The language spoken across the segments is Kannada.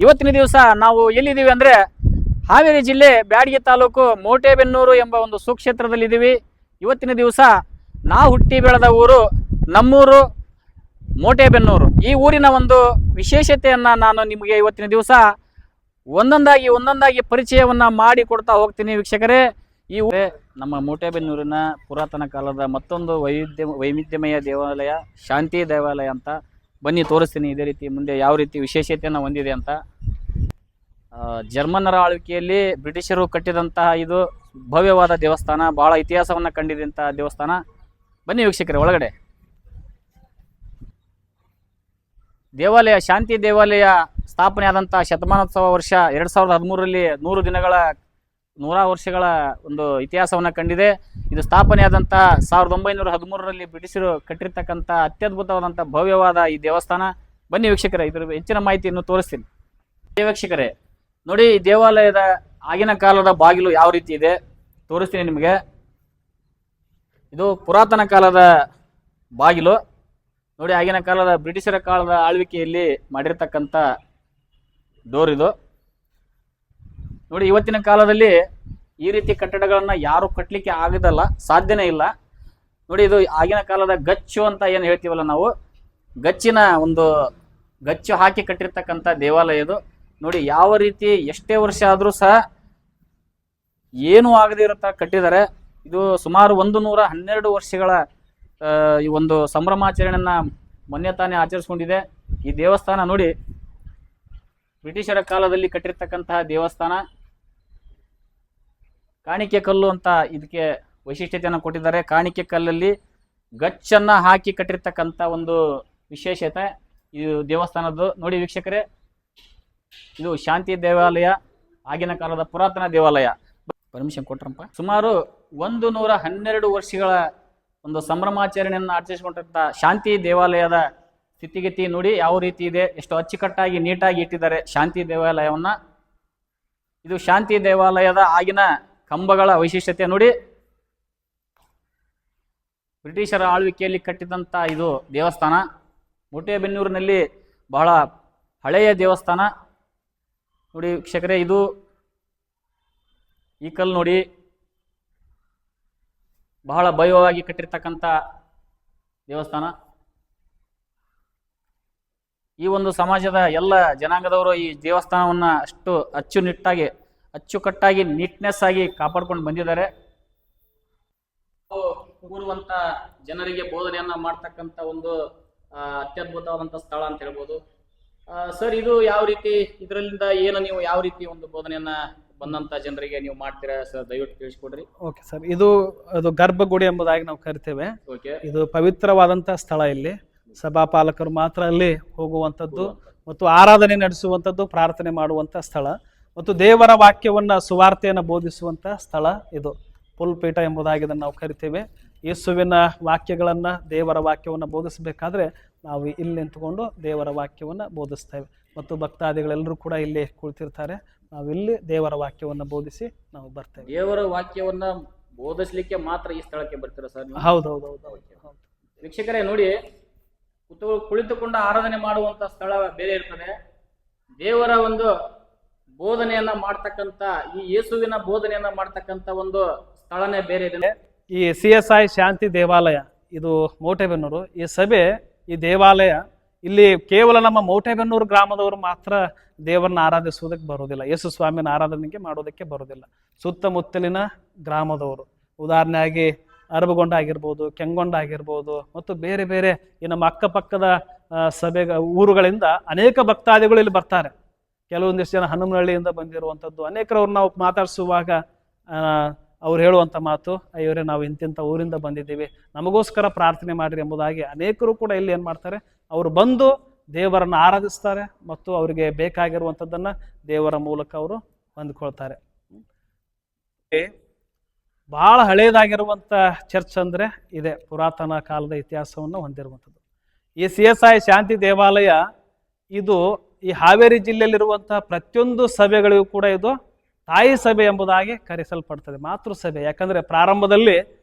ಇವತ್ತಿನ ದಿವಸ ನಾವು ಎಲ್ಲಿದ್ದೀವಿ ಅಂದರೆ ಹಾವೇರಿ ಜಿಲ್ಲೆ ಬ್ಯಾಡಗಿ ತಾಲೂಕು ಮೋಟೆಬೆನ್ನೂರು ಎಂಬ ಒಂದು ಸುಕ್ಷೇತ್ರದಲ್ಲಿದ್ದೀವಿ. ಇವತ್ತಿನ ದಿವಸ ನಾವು ಹುಟ್ಟಿ ಬೆಳೆದ ಊರು ನಮ್ಮೂರು ಮೋಟೆಬೆನ್ನೂರು. ಈ ಊರಿನ ಒಂದು ವಿಶೇಷತೆಯನ್ನು ನಾನು ನಿಮಗೆ ಇವತ್ತಿನ ದಿವಸ ಒಂದೊಂದಾಗಿ ಪರಿಚಯವನ್ನು ಮಾಡಿ ಕೊಡ್ತಾ ಹೋಗ್ತೀನಿ ವೀಕ್ಷಕರೇ. ಈ ನಮ್ಮ ಮೋಟೆಬೆನ್ನೂರಿನ ಪುರಾತನ ಕಾಲದ ಮತ್ತೊಂದು ವೈವಿಧ್ಯಮಯ ದೇವಾಲಯ ಶಾಂತಿ ದೇವಾಲಯ ಅಂತ. ಬನ್ನಿ ತೋರಿಸ್ತೀನಿ ಇದೇ ರೀತಿ ಮುಂದೆ ಯಾವ ರೀತಿ ವಿಶೇಷತೆಯನ್ನು ಹೊಂದಿದೆ ಅಂತ. ಜರ್ಮನ್ನರ ಆಳ್ವಿಕೆಯಲ್ಲಿ ಬ್ರಿಟಿಷರು ಕಟ್ಟಿದಂತಹ ಇದು ಭವ್ಯವಾದ ದೇವಸ್ಥಾನ, ಬಹಳ ಇತಿಹಾಸವನ್ನು ಕಂಡಿದಂತಹ ದೇವಸ್ಥಾನ. ಬನ್ನಿ ವೀಕ್ಷಕರೇ ಒಳಗಡೆ. ದೇವಾಲಯ ಶಾಂತಿ ದೇವಾಲಯ ಸ್ಥಾಪನೆ ಆದಂಥ ಶತಮಾನೋತ್ಸವ ವರ್ಷ 2013ರಲ್ಲಿ 100 ವರ್ಷಗಳ ಒಂದು ಇತಿಹಾಸವನ್ನು ಕಂಡಿದೆ. ಇದು ಸ್ಥಾಪನೆ ಆದಂಥ 1913ರಲ್ಲಿ ಬ್ರಿಟಿಷರು ಕಟ್ಟಿರ್ತಕ್ಕಂಥ ಅತ್ಯದ್ಭುತವಾದಂಥ ಭವ್ಯವಾದ ಈ ದೇವಸ್ಥಾನ. ಬನ್ನಿ ವೀಕ್ಷಕರೇ, ಇದರ ಹೆಚ್ಚಿನ ಮಾಹಿತಿಯನ್ನು ತೋರಿಸ್ತೀನಿ. ವೀಕ್ಷಕರೇ ನೋಡಿ, ಈ ದೇವಾಲಯದ ಆಗಿನ ಕಾಲದ ಬಾಗಿಲು ಯಾವ ರೀತಿ ಇದೆ ತೋರಿಸ್ತೀನಿ ನಿಮಗೆ. ಇದು ಪುರಾತನ ಕಾಲದ ಬಾಗಿಲು ನೋಡಿ. ಆಗಿನ ಕಾಲದ ಬ್ರಿಟಿಷರ ಕಾಲದ ಆಳ್ವಿಕೆಯಲ್ಲಿ ಮಾಡಿರ್ತಕ್ಕಂಥ ಡೋರ್ ಇದು ನೋಡಿ. ಇವತ್ತಿನ ಕಾಲದಲ್ಲಿ ಈ ರೀತಿ ಕಟ್ಟಡಗಳನ್ನು ಯಾರು ಕಟ್ಟಲಿಕ್ಕೆ ಆಗೋದಲ್ಲ, ಸಾಧ್ಯನೇ ಇಲ್ಲ ನೋಡಿ. ಇದು ಆಗಿನ ಕಾಲದ ಗಚ್ಚು ಅಂತ ಏನು ಹೇಳ್ತೀವಲ್ಲ ನಾವು, ಗಚ್ಚಿನ ಒಂದು ಗಚ್ಚು ಹಾಕಿ ಕಟ್ಟಿರ್ತಕ್ಕಂಥ ದೇವಾಲಯ ಇದು ನೋಡಿ. ಯಾವ ರೀತಿ ಎಷ್ಟೇ ವರ್ಷ ಆದರೂ ಸಹ ಏನೂ ಆಗದೇ ಇರೋ ಥರ ಕಟ್ಟಿದ್ದಾರೆ. ಇದು ಸುಮಾರು 112 ವರ್ಷಗಳ ಈ ಒಂದು ಸಂಭ್ರಮಾಚರಣೆಯನ್ನು ಮೊನ್ನೆ ತಾನೇ ಆಚರಿಸ್ಕೊಂಡಿದೆ. ಈ ದೇವಸ್ಥಾನ ನೋಡಿ, ಬ್ರಿಟಿಷರ ಕಾಲದಲ್ಲಿ ಕಟ್ಟಿರ್ತಕ್ಕಂತಹ ದೇವಸ್ಥಾನ. ಕಾಣಿಕೆ ಕಲ್ಲು ಅಂತ ಇದಕ್ಕೆ ವೈಶಿಷ್ಟ್ಯತೆಯನ್ನು ಕೊಟ್ಟಿದ್ದಾರೆ. ಕಾಣಿಕೆ ಕಲ್ಲಲ್ಲಿ ಗಚ್ಚನ್ನು ಹಾಕಿ ಕಟ್ಟಿರ್ತಕ್ಕಂಥ ಒಂದು ವಿಶೇಷತೆ ಇದು ದೇವಸ್ಥಾನದ್ದು ನೋಡಿ ವೀಕ್ಷಕರೇ. ಇದು ಶಾಂತಿ ದೇವಾಲಯ, ಆಗಿನ ಕಾಲದ ಪುರಾತನ ದೇವಾಲಯ. ಪರ್ಮಿಷನ್ ಕೊಟ್ರಪ್ಪ. ಸುಮಾರು 112 ವರ್ಷಗಳ ಒಂದು ಸಂಭ್ರಮಾಚರಣೆಯನ್ನು ಆಚರಿಸಿಕೊಂಡಿದ್ದ ಶಾಂತಿ ದೇವಾಲಯದ ಸ್ಥಿತಿಗತಿ ನೋಡಿ ಯಾವ ರೀತಿ ಇದೆ. ಎಷ್ಟು ಅಚ್ಚುಕಟ್ಟಾಗಿ ನೀಟಾಗಿ ಇಟ್ಟಿದ್ದಾರೆ ಶಾಂತಿ ದೇವಾಲಯವನ್ನ. ಇದು ಶಾಂತಿ ದೇವಾಲಯದ ಆಗಿನ ಕಂಬಗಳ ವೈಶಿಷ್ಟ್ಯತೆ ನೋಡಿ. ಬ್ರಿಟಿಷರ ಆಳ್ವಿಕೆಯಲ್ಲಿ ಕಟ್ಟಿದಂಥ ಇದು ದೇವಸ್ಥಾನ. ಮೋಟೆಬೆನ್ನೂರಿನಲ್ಲಿ ಬಹಳ ಹಳೆಯ ದೇವಸ್ಥಾನ ನೋಡಿ ವೀಕ್ಷಕರೇ. ಇದು ಈ ಕಲ್ಲು ನೋಡಿ, ಬಹಳ ಭವ್ಯವಾಗಿ ಕಟ್ಟಿರ್ತಕ್ಕಂಥ ದೇವಸ್ಥಾನ. ಈ ಒಂದು ಸಮಾಜದ ಎಲ್ಲ ಜನಾಂಗದವರು ಈ ದೇವಸ್ಥಾನವನ್ನು ಅಷ್ಟು ಅಚ್ಚುಕಟ್ಟಾಗಿ ನೀಟ್ನೆಸ್ ಆಗಿ ಕಾಪಾಡ್ಕೊಂಡು ಬಂದಿದ್ದಾರೆ. ಕೂರುವಂತ ಜನರಿಗೆ ಬೋಧನೆಯನ್ನ ಮಾಡ್ತಕ್ಕಂಥ ಒಂದು ಅತ್ಯದ್ಭುತವಾದಂಥ ಸ್ಥಳ ಅಂತ ಹೇಳ್ಬೋದು. ಸರ್, ಇದು ಯಾವ ರೀತಿ, ಇದರಿಂದ ಏನು ನೀವು ಯಾವ ರೀತಿ ಒಂದು ಬೋಧನೆಯನ್ನ ಬಂದಂತ ಜನರಿಗೆ ನೀವು ಮಾಡ್ತೀರಾ ಸರ್? ದಯವಿಟ್ಟು ತಿಳಿಸ್ಕೊಡ್ರಿ. ಓಕೆ ಸರ್, ಇದು ಗರ್ಭಗುಡಿ ಎಂಬುದಾಗಿ ನಾವು ಕರಿತೇವೆ. ಇದು ಪವಿತ್ರವಾದಂತ ಸ್ಥಳ. ಇಲ್ಲಿ ಸಭಾಪಾಲಕರು ಮಾತ್ರ ಅಲ್ಲಿ ಹೋಗುವಂಥದ್ದು ಮತ್ತು ಆರಾಧನೆ ನಡೆಸುವಂಥದ್ದು, ಪ್ರಾರ್ಥನೆ ಮಾಡುವಂತ ಸ್ಥಳ ಮತ್ತು ದೇವರ ವಾಕ್ಯವನ್ನ ಸುವಾರ್ತೆಯನ್ನು ಬೋಧಿಸುವಂತ ಸ್ಥಳ. ಇದು ಪುಲ್ಪೀಠ ಎಂಬುದಾಗಿ ಇದನ್ನು ನಾವು ಕರಿತೇವೆ. ಯೇಸುವಿನ ವಾಕ್ಯಗಳನ್ನ, ದೇವರ ವಾಕ್ಯವನ್ನು ಬೋಧಿಸಬೇಕಾದ್ರೆ ನಾವು ಇಲ್ಲಿ ನಿಂತುಕೊಂಡು ದೇವರ ವಾಕ್ಯವನ್ನು ಬೋಧಿಸ್ತೇವೆ ಮತ್ತು ಭಕ್ತಾದಿಗಳೆಲ್ಲರೂ ಕೂಡ ಇಲ್ಲಿ ಕುಳಿತಿರ್ತಾರೆ. ನಾವು ಇಲ್ಲಿ ದೇವರ ವಾಕ್ಯವನ್ನು ಬೋಧಿಸಿ ನಾವು ಬರ್ತೇವೆ. ದೇವರ ವಾಕ್ಯವನ್ನ ಬೋಧಿಸ್ಲಿಕ್ಕೆ ಮಾತ್ರ ಈ ಸ್ಥಳಕ್ಕೆ ಬರ್ತೀರಾ ಸರ್? ಹೌದೌದು. ವೀಕ್ಷಕರೇ ನೋಡಿ, ಕುಳಿತುಕೊಂಡು ಆರಾಧನೆ ಮಾಡುವಂತ ಸ್ಥಳ ಬೇರೆ ಇರ್ತದೆ. ದೇವರ ಒಂದು ಬೋಧನೆಯನ್ನ ಮಾಡ್ತಕ್ಕಂಥ, ಈ ಯೇಸುವಿನ ಬೋಧನೆಯನ್ನ ಮಾಡ್ತಕ್ಕಂಥ ಒಂದು ಸ್ಥಳನೇ ಬೇರೆ ಇದೆ. ಈ CSI ಶಾಂತಿ ದೇವಾಲಯ, ಇದು ಮೋಟೆಬೆನ್ನೂರು. ಈ ಸಭೆ, ಈ ದೇವಾಲಯ ಇಲ್ಲಿ ಕೇವಲ ನಮ್ಮ ಮೋಟೆಬೆನ್ನೂರು ಗ್ರಾಮದವರು ಮಾತ್ರ ದೇವರನ್ನ ಆರಾಧಿಸುವುದಕ್ಕೆ ಬರೋದಿಲ್ಲ, ಯೇಸು ಸ್ವಾಮಿನ ಆರಾಧನೆಗೆ ಮಾಡೋದಕ್ಕೆ ಬರೋದಿಲ್ಲ. ಸುತ್ತಮುತ್ತಲಿನ ಗ್ರಾಮದವರು, ಉದಾಹರಣೆಯಾಗಿ ಅರಬಗೊಂಡ ಆಗಿರ್ಬೋದು, ಕೆಂಗೊಂಡ ಆಗಿರ್ಬೋದು ಮತ್ತು ಬೇರೆ ಬೇರೆ ಈ ನಮ್ಮ ಅಕ್ಕಪಕ್ಕದ ಸಭೆ ಊರುಗಳಿಂದ ಅನೇಕ ಭಕ್ತಾದಿಗಳು ಇಲ್ಲಿ ಬರ್ತಾರೆ. ಕೆಲವೊಂದಿಷ್ಟು ಜನ ಹನುಮನಹಳ್ಳಿಯಿಂದ ಬಂದಿರುವಂಥದ್ದು. ಅನೇಕರವ್ರು ನಾವು ಮಾತಾಡಿಸುವಾಗ ಅವ್ರು ಹೇಳುವಂಥ ಮಾತು, ಅಯ್ಯವರೇ ನಾವು ಇಂತಿಂಥ ಊರಿಂದ ಬಂದಿದ್ದೀವಿ, ನಮಗೋಸ್ಕರ ಪ್ರಾರ್ಥನೆ ಮಾಡಿರಿ ಎಂಬುದಾಗಿ ಅನೇಕರು ಕೂಡ ಇಲ್ಲಿ ಏನು ಮಾಡ್ತಾರೆ, ಅವರು ಬಂದು ದೇವರನ್ನು ಆರಾಧಿಸ್ತಾರೆ ಮತ್ತು ಅವರಿಗೆ ಬೇಕಾಗಿರುವಂಥದ್ದನ್ನು ದೇವರ ಮೂಲಕ ಅವರು ಹೊಂದ್ಕೊಳ್ತಾರೆ. ಬಹಳ ಹಳೆಯದಾಗಿರುವಂಥ ಚರ್ಚ್ ಅಂದರೆ ಇದೆ, ಪುರಾತನ ಕಾಲದ ಇತಿಹಾಸವನ್ನು ಹೊಂದಿರುವಂಥದ್ದು. ಈ CSI ಶಾಂತಿ ದೇವಾಲಯ ಇದು ಈ ಹಾವೇರಿ ಜಿಲ್ಲೆಯಲ್ಲಿರುವಂತಹ ಪ್ರತಿಯೊಂದು ಸಭೆಗಳಿಗೂ ಕೂಡ ಇದು ತಾಯಿ ಸಭೆ ಎಂಬುದಾಗಿ ಕರೆಸಲ್ಪಡ್ತದೆ, ಮಾತೃ ಸಭೆ. ಯಾಕಂದರೆ ಪ್ರಾರಂಭದಲ್ಲಿ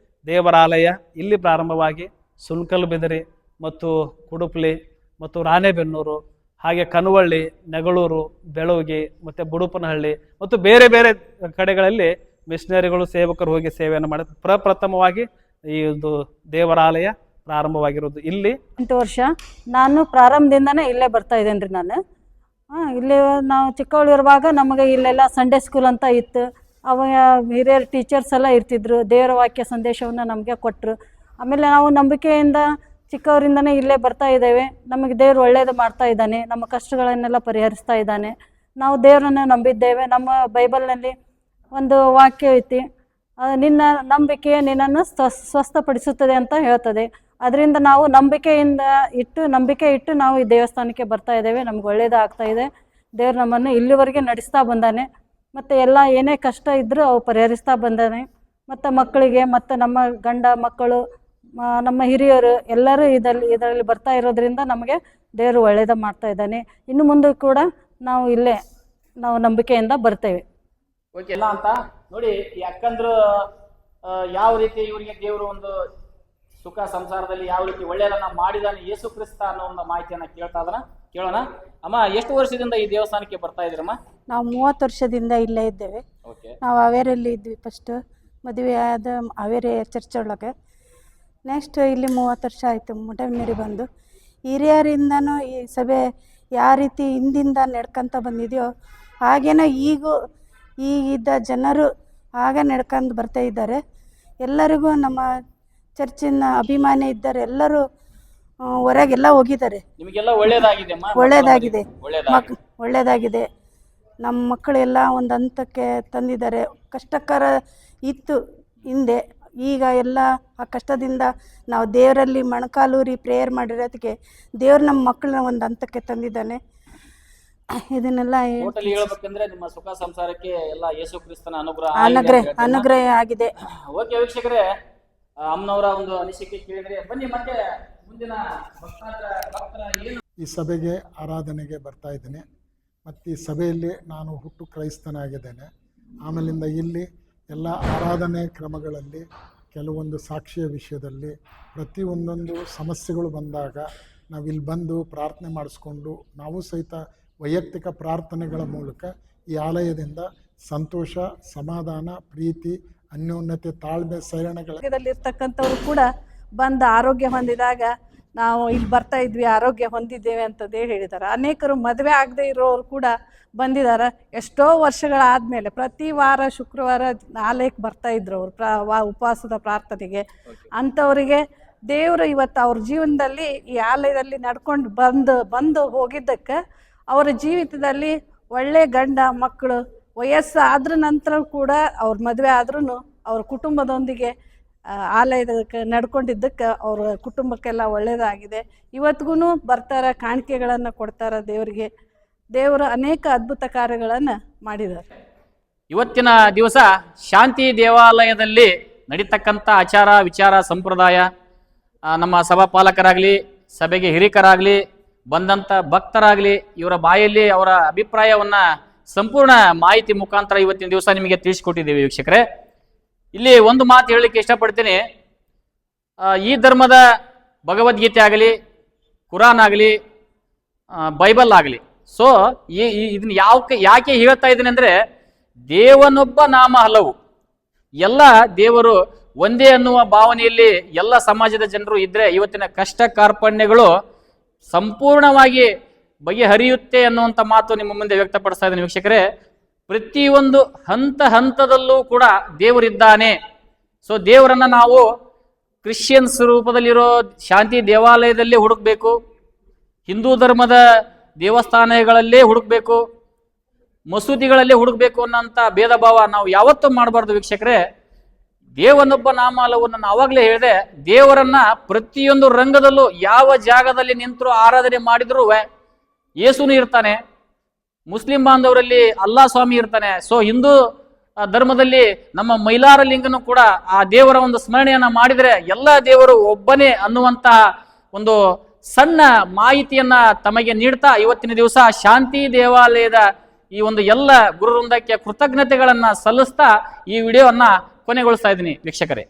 ದೇವರಾಲಯ ಇಲ್ಲಿ ಪ್ರಾರಂಭವಾಗಿ ಸುನ್ಕಲ್ ಬಿದರಿ ಮತ್ತು ಕುಡುಪ್ಲಿ ಮತ್ತು ರಾಣೆಬೆನ್ನೂರು ಹಾಗೆ ಕನವಳ್ಳಿ, ನೆಗಳೂರು, ಬೆಳೂಗಿ ಮತ್ತು ಬುಡುಪನಹಳ್ಳಿ ಮತ್ತು ಬೇರೆ ಬೇರೆ ಕಡೆಗಳಲ್ಲಿ ಮಿಷನರಿಗಳು, ಸೇವಕರು ಹೋಗಿ ಸೇವೆಯನ್ನು ಮಾಡಿ ಪ್ರಪ್ರಥಮವಾಗಿ ಈ ಒಂದು ದೇವರಾಲಯ ಪ್ರಾರಂಭವಾಗಿರೋದು ಇಲ್ಲಿ. 8 ವರ್ಷ ನಾನು ಪ್ರಾರಂಭದಿಂದನೇ ಇಲ್ಲೇ ಬರ್ತಾ ಇದ್ದೇನೆ ರೀ. ನಾನು ಇಲ್ಲಿ ನಾವು ಚಿಕ್ಕವಳಿರುವಾಗ ನಮಗೆ ಇಲ್ಲೆಲ್ಲ ಸಂಡೇ ಸ್ಕೂಲ್ ಅಂತ ಇತ್ತು. ಅವಾಗ ಹಿರಿಯರು ಟೀಚರ್ಸ್ ಎಲ್ಲ ಇರ್ತಿದ್ರು, ದೇವರ ವಾಕ್ಯ ಸಂದೇಶವನ್ನು ನಮಗೆ ಕೊಟ್ಟರು. ಆಮೇಲೆ ನಾವು ನಂಬಿಕೆಯಿಂದ ಚಿಕ್ಕವರಿಂದನೇ ಇಲ್ಲೇ ಬರ್ತಾ ಇದ್ದೇವೆ. ನಮಗೆ ದೇವರು ಒಳ್ಳೇದು ಮಾಡ್ತಾ ಇದ್ದಾನೆ, ನಮ್ಮ ಕಷ್ಟಗಳನ್ನೆಲ್ಲ ಪರಿಹರಿಸ್ತಾ ಇದ್ದಾನೆ. ನಾವು ದೇವರನ್ನು ನಂಬಿದ್ದೇವೆ. ನಮ್ಮ ಬೈಬಲ್ನಲ್ಲಿ ಒಂದು ವಾಕ್ಯ ಐತಿ, ನಿನ್ನ ನಂಬಿಕೆ ನಿನ್ನನ್ನು ಸ್ವಸ್ಥಪಡಿಸುತ್ತದೆ ಅಂತ ಹೇಳ್ತದೆ. ಅದರಿಂದ ನಾವು ನಂಬಿಕೆ ಇಟ್ಟು ನಾವು ಈ ದೇವಸ್ಥಾನಕ್ಕೆ ಬರ್ತಾ ಇದ್ದೇವೆ. ನಮ್ಗೆ ಒಳ್ಳೇದಾಗ್ತಾ ಇದೆ. ದೇವ್ರು ನಮ್ಮನ್ನು ಇಲ್ಲಿವರೆಗೆ ನಡೆಸ್ತಾ ಬಂದಾನೆ. ಮತ್ತು ಎಲ್ಲ ಏನೇ ಕಷ್ಟ ಇದ್ದರೂ ಅವು ಪರಿಹರಿಸ್ತಾ ಬಂದಾನೆ. ಮತ್ತು ಮಕ್ಕಳಿಗೆ ಮತ್ತು ನಮ್ಮ ಗಂಡ ಮಕ್ಕಳು, ನಮ್ಮ ಹಿರಿಯರು ಎಲ್ಲರೂ ಇದರಲ್ಲಿ ಬರ್ತಾ ಇರೋದ್ರಿಂದ ನಮಗೆ ದೇವರು ಒಳ್ಳೇದು ಮಾಡ್ತಾ ಇದ್ದಾನೆ. ಇನ್ನು ಮುಂದೆ ಕೂಡ ನಾವು ಇಲ್ಲೇ ನಂಬಿಕೆಯಿಂದ ಬರ್ತೇವೆ. ಓಕೆ ಎಲ್ಲ ಅಂತ ನೋಡಿ. ಈ ಅಕ್ಕಂದ್ರು ಯಾವ ರೀತಿ ಇವರಿಗೆ ದೇವರು ಒಂದು ಸುಖ ಸಂಸಾರದಲ್ಲಿ ಯಾವ ರೀತಿ ಒಳ್ಳೆಯದನ್ನ ಮಾಡಿದಾನೆ ಯೇಸು ಕ್ರಿಸ್ತ ಅನ್ನೋ ಒಂದು ಮಾಹಿತಿಯನ್ನ ಕೇಳೋಣ. ಅಮ್ಮ, ಎಷ್ಟು ವರ್ಷದಿಂದ ಈ ದೇವಸ್ಥಾನಕ್ಕೆ ಬರ್ತಾ ಇದ್ರಮ್ಮ? ನಾವು 30 ವರ್ಷದಿಂದ ಇಲ್ಲೇ ಇದ್ದೇವೆ. ನಾವು ಹಾವೇರಿಯಲ್ಲಿ ಇದ್ವಿ. ಫಸ್ಟ್ ಮದುವೆ ಆದ ಹಾವೇರಿ ಚರ್ಚ್ ಒಳಗೆ. ನೆಕ್ಸ್ಟ್ ಇಲ್ಲಿ 30 ವರ್ಷ ಆಯಿತು ಮುಟೇನರಿ ಬಂದು. ಹಿರಿಯರಿಂದನೂ ಈ ಸಭೆ ಯಾವ ರೀತಿ ಹಿಂದಿಂದ ನಡ್ಕೊಂತ ಬಂದಿದೆಯೋ ಹಾಗೇನೋ ಈಗಿದ್ದ ಜನರು ಆಗ ನಡ್ಕೊಂಡು ಬರ್ತಾ ಇದ್ದಾರೆ. ಎಲ್ಲರಿಗೂ ನಮ್ಮ ಚರ್ಚಿನ ಅಭಿಮಾನಿ ಇದ್ದಾರೆ. ಎಲ್ಲರೂ ಹೊರಗೆಲ್ಲ ಹೋಗಿದ್ದಾರೆ. ನಿಮಗೆಲ್ಲ ಒಳ್ಳೇದಾಗಿದೆ? ಒಳ್ಳೇದಾಗಿದೆ. ನಮ್ಮ ಮಕ್ಕಳೆಲ್ಲ ಒಂದು ಹಂತಕ್ಕೆ ತಂದಿದ್ದಾರೆ. ಕಷ್ಟಕರ ಇತ್ತು ಹಿಂದೆ, ಈಗ ಎಲ್ಲ ಆ ಕಷ್ಟದಿಂದ ನಾವು ದೇವರಲ್ಲಿ ಮೊಣಕಾಲೂರಿ ಪ್ರೇಯರ್ ಮಾಡಿರೋದಕ್ಕೆ ದೇವ್ರು ನಮ್ಮ ಮಕ್ಕಳನ್ನ ಒಂದು ಹಂತಕ್ಕೆ ತಂದಿದ್ದಾನೆ. ಇದನ್ನೆಲ್ಲ ಹೇಳ್ಬೇಕಂದ್ರೆ ನಿಮ್ಮ ಸುಖ ಸಂಸಾರಕ್ಕೆ ಎಲ್ಲ ಯೇಸು ಕ್ರಿಸ್ತನ ಅನುಗ್ರಹ ಆಗಿದೆ. ಓಕೆ ವೀಕ್ಷಕರೇ, ಅಮ್ಮನವರ ಒಂದು ಅನಿಸಿಕೆ ಕೇಳಿದ್ರೆ ಬನ್ನಿ ಮತ್ತೆ ಮುಂದಿನ ಈ ಸಭೆಗೆ ಆರಾಧನೆಗೆ ಬರ್ತಾ ಇದ್ದೇನೆ. ಮತ್ತು ಈ ಸಭೆಯಲ್ಲಿ ನಾನು ಹುಟ್ಟು ಕ್ರೈಸ್ತನಾಗಿದ್ದೇನೆ. ಆಮೇಲಿಂದ ಇಲ್ಲಿ ಎಲ್ಲ ಆರಾಧನೆ ಕ್ರಮಗಳಲ್ಲಿ ಕೆಲವೊಂದು ಸಾಕ್ಷಿಯ ವಿಷಯದಲ್ಲಿ ಪ್ರತಿಯೊಂದೊಂದು ಸಮಸ್ಯೆಗಳು ಬಂದಾಗ ನಾವಿಲ್ಲಿ ಬಂದು ಪ್ರಾರ್ಥನೆ ಮಾಡಿಸ್ಕೊಂಡು ನಾವು ಸಹಿತ ವೈಯಕ್ತಿಕ ಪ್ರಾರ್ಥನೆಗಳ ಮೂಲಕ ಈ ಆಲಯದಿಂದ ಸಂತೋಷ, ಸಮಾಧಾನ, ಪ್ರೀತಿ, ಅನ್ಯೋನ್ಯತೆ, ತಾಳ್ಮೆ, ಸಹನಗಳಿರ್ತಕ್ಕಂಥವ್ರು ಕೂಡ ಬಂದು ಆರೋಗ್ಯ ಹೊಂದಿದಾಗ ನಾವು ಇಲ್ಲಿ ಬರ್ತಾ ಇದ್ವಿ, ಆರೋಗ್ಯ ಹೊಂದಿದ್ದೇವೆ ಅಂತಂದೇ ಹೇಳಿದ್ದಾರೆ. ಅನೇಕರು ಮದುವೆ ಆಗದೆ ಇರೋರು ಕೂಡ ಬಂದಿದ್ದಾರೆ. ಎಷ್ಟೋ ವರ್ಷಗಳಾದಮೇಲೆ ಪ್ರತಿ ವಾರ ಶುಕ್ರವಾರ ಆಲಯಕ್ಕೆ ಬರ್ತಾ ಇದ್ರು ಅವರು ಉಪವಾಸದ ಪ್ರಾರ್ಥನೆಗೆ. ಅಂಥವರಿಗೆ ದೇವರು ಇವತ್ತು ಅವ್ರ ಜೀವನದಲ್ಲಿ ಈ ಆಲಯದಲ್ಲಿ ನಡ್ಕೊಂಡು ಬಂದು ಹೋಗಿದ್ದಕ್ಕೆ ಅವರ ಜೀವಿತದಲ್ಲಿ ಒಳ್ಳೆ ಗಂಡ ಮಕ್ಕಳು, ವಯಸ್ಸಾದ್ರ ನಂತರ ಕೂಡ ಅವ್ರ ಮದುವೆ ಆದ್ರೂ ಅವ್ರ ಕುಟುಂಬದೊಂದಿಗೆ ಆಲಯದಕ್ಕೆ ನಡ್ಕೊಂಡಿದ್ದಕ್ಕೆ ಅವ್ರ ಕುಟುಂಬಕ್ಕೆಲ್ಲ ಒಳ್ಳೆಯದಾಗಿದೆ. ಇವತ್ತಿಗೂ ಬರ್ತಾರೆ, ಕಾಣಿಕೆಗಳನ್ನು ಕೊಡ್ತಾರೆ ದೇವರಿಗೆ. ದೇವರು ಅನೇಕ ಅದ್ಭುತ ಕಾರ್ಯಗಳನ್ನು ಮಾಡಿದ್ದಾರೆ. ಇವತ್ತಿನ ದಿವಸ ಶಾಂತಿ ದೇವಾಲಯದಲ್ಲಿ ನಡೀತಕ್ಕಂಥ ಆಚಾರ ವಿಚಾರ ಸಂಪ್ರದಾಯ, ನಮ್ಮ ಸಭಾಪಾಲಕರಾಗಲಿ, ಸಭೆಗೆ ಹಿರಿಕರಾಗಲಿ, ಬಂದಂಥ ಭಕ್ತರಾಗಲಿ, ಇವರ ಬಾಯಲ್ಲಿ ಅವರ ಅಭಿಪ್ರಾಯವನ್ನ ಸಂಪೂರ್ಣ ಮಾಹಿತಿ ಮುಖಾಂತರ ಇವತ್ತಿನ ದಿವಸ ನಿಮಗೆ ತಿಳಿಸಿಕೊಟ್ಟಿದ್ದೀವಿ ವೀಕ್ಷಕರೇ. ಇಲ್ಲಿ ಒಂದು ಮಾತು ಹೇಳಲಿಕ್ಕೆ ಇಷ್ಟಪಡ್ತೀನಿ. ಈ ಧರ್ಮದ ಭಗವದ್ಗೀತೆ ಆಗಲಿ, ಕುರಾನ್ ಆಗಲಿ, ಬೈಬಲ್ ಆಗಲಿ, ಸೊ ಇದನ್ನ ಯಾಕೆ ಹೇಳ್ತಾ ಇದ್ದೀನಿ ಅಂದರೆ, ದೇವನೊಬ್ಬ ನಾಮ ಹಲವು, ಎಲ್ಲ ದೇವರು ಒಂದೇ ಅನ್ನುವ ಭಾವನೆಯಲ್ಲಿ ಎಲ್ಲ ಸಮಾಜದ ಜನರು ಇದ್ರೆ ಇವತ್ತಿನ ಕಷ್ಟ ಕಾರ್ಪಣ್ಯಗಳು ಸಂಪೂರ್ಣವಾಗಿ ಬಗೆಹರಿಯುತ್ತೆ ಅನ್ನುವಂಥ ಮಾತು ನಿಮ್ಮ ಮುಂದೆ ವ್ಯಕ್ತಪಡಿಸ್ತಾ ಇದ್ದೀನಿ ವೀಕ್ಷಕರೇ. ಪ್ರತಿಯೊಂದು ಹಂತದಲ್ಲೂ ಕೂಡ ದೇವರಿದ್ದಾನೆ. ಸೊ ದೇವರನ್ನ ನಾವು ಕ್ರಿಶ್ಚಿಯನ್ಸ್ ರೂಪದಲ್ಲಿರೋ ಶಾಂತಿ ದೇವಾಲಯದಲ್ಲೇ ಹುಡುಕ್ಬೇಕು, ಹಿಂದೂ ಧರ್ಮದ ದೇವಸ್ಥಾನಗಳಲ್ಲೇ ಹುಡುಕ್ಬೇಕು, ಮಸೂದಿಗಳಲ್ಲೇ ಹುಡುಕ್ಬೇಕು ಅನ್ನೋಂಥ ಭೇದ ಭಾವ ನಾವು ಯಾವತ್ತೂ ಮಾಡಬಾರ್ದು ವೀಕ್ಷಕರೇ. ದೇವನೊಬ್ಬ ನಾಮ ಹಲವನ್ನು ನಾನು ಆವಾಗಲೇ ಹೇಳಿದೆ. ದೇವರನ್ನ ಪ್ರತಿಯೊಂದು ರಂಗದಲ್ಲೂ ಯಾವ ಜಾಗದಲ್ಲಿ ನಿಂತರೂ ಆರಾಧನೆ ಮಾಡಿದ್ರೂ ಯೇಸುನು ಇರ್ತಾನೆ, ಮುಸ್ಲಿಂ ಬಾಂಧವರಲ್ಲಿ ಅಲ್ಲಾ ಸ್ವಾಮಿ ಇರ್ತಾನೆ. ಸೊ ಹಿಂದೂ ಧರ್ಮದಲ್ಲಿ ನಮ್ಮ ಮೈಲಾರ ಲಿಂಗನು ಕೂಡ ಆ ದೇವರ ಒಂದು ಸ್ಮರಣೆಯನ್ನ ಮಾಡಿದರೆ ಎಲ್ಲ ದೇವರು ಒಬ್ಬನೇ ಅನ್ನುವಂತಹ ಒಂದು ಸಣ್ಣ ಮಾಹಿತಿಯನ್ನ ತಮಗೆ ನೀಡ್ತಾ ಇವತ್ತಿನ ದಿವಸ ಶಾಂತಿ ದೇವಾಲಯದ ಈ ಒಂದು ಎಲ್ಲ ಗುರುವೃಂದಕ್ಕೆ ಕೃತಜ್ಞತೆಗಳನ್ನ ಸಲ್ಲಿಸ್ತಾ ಈ ವಿಡಿಯೋವನ್ನ ಕೊನೆಗೊಳಿಸ್ತಾ ಇದ್ದೀನಿ ವೀಕ್ಷಕರೇ.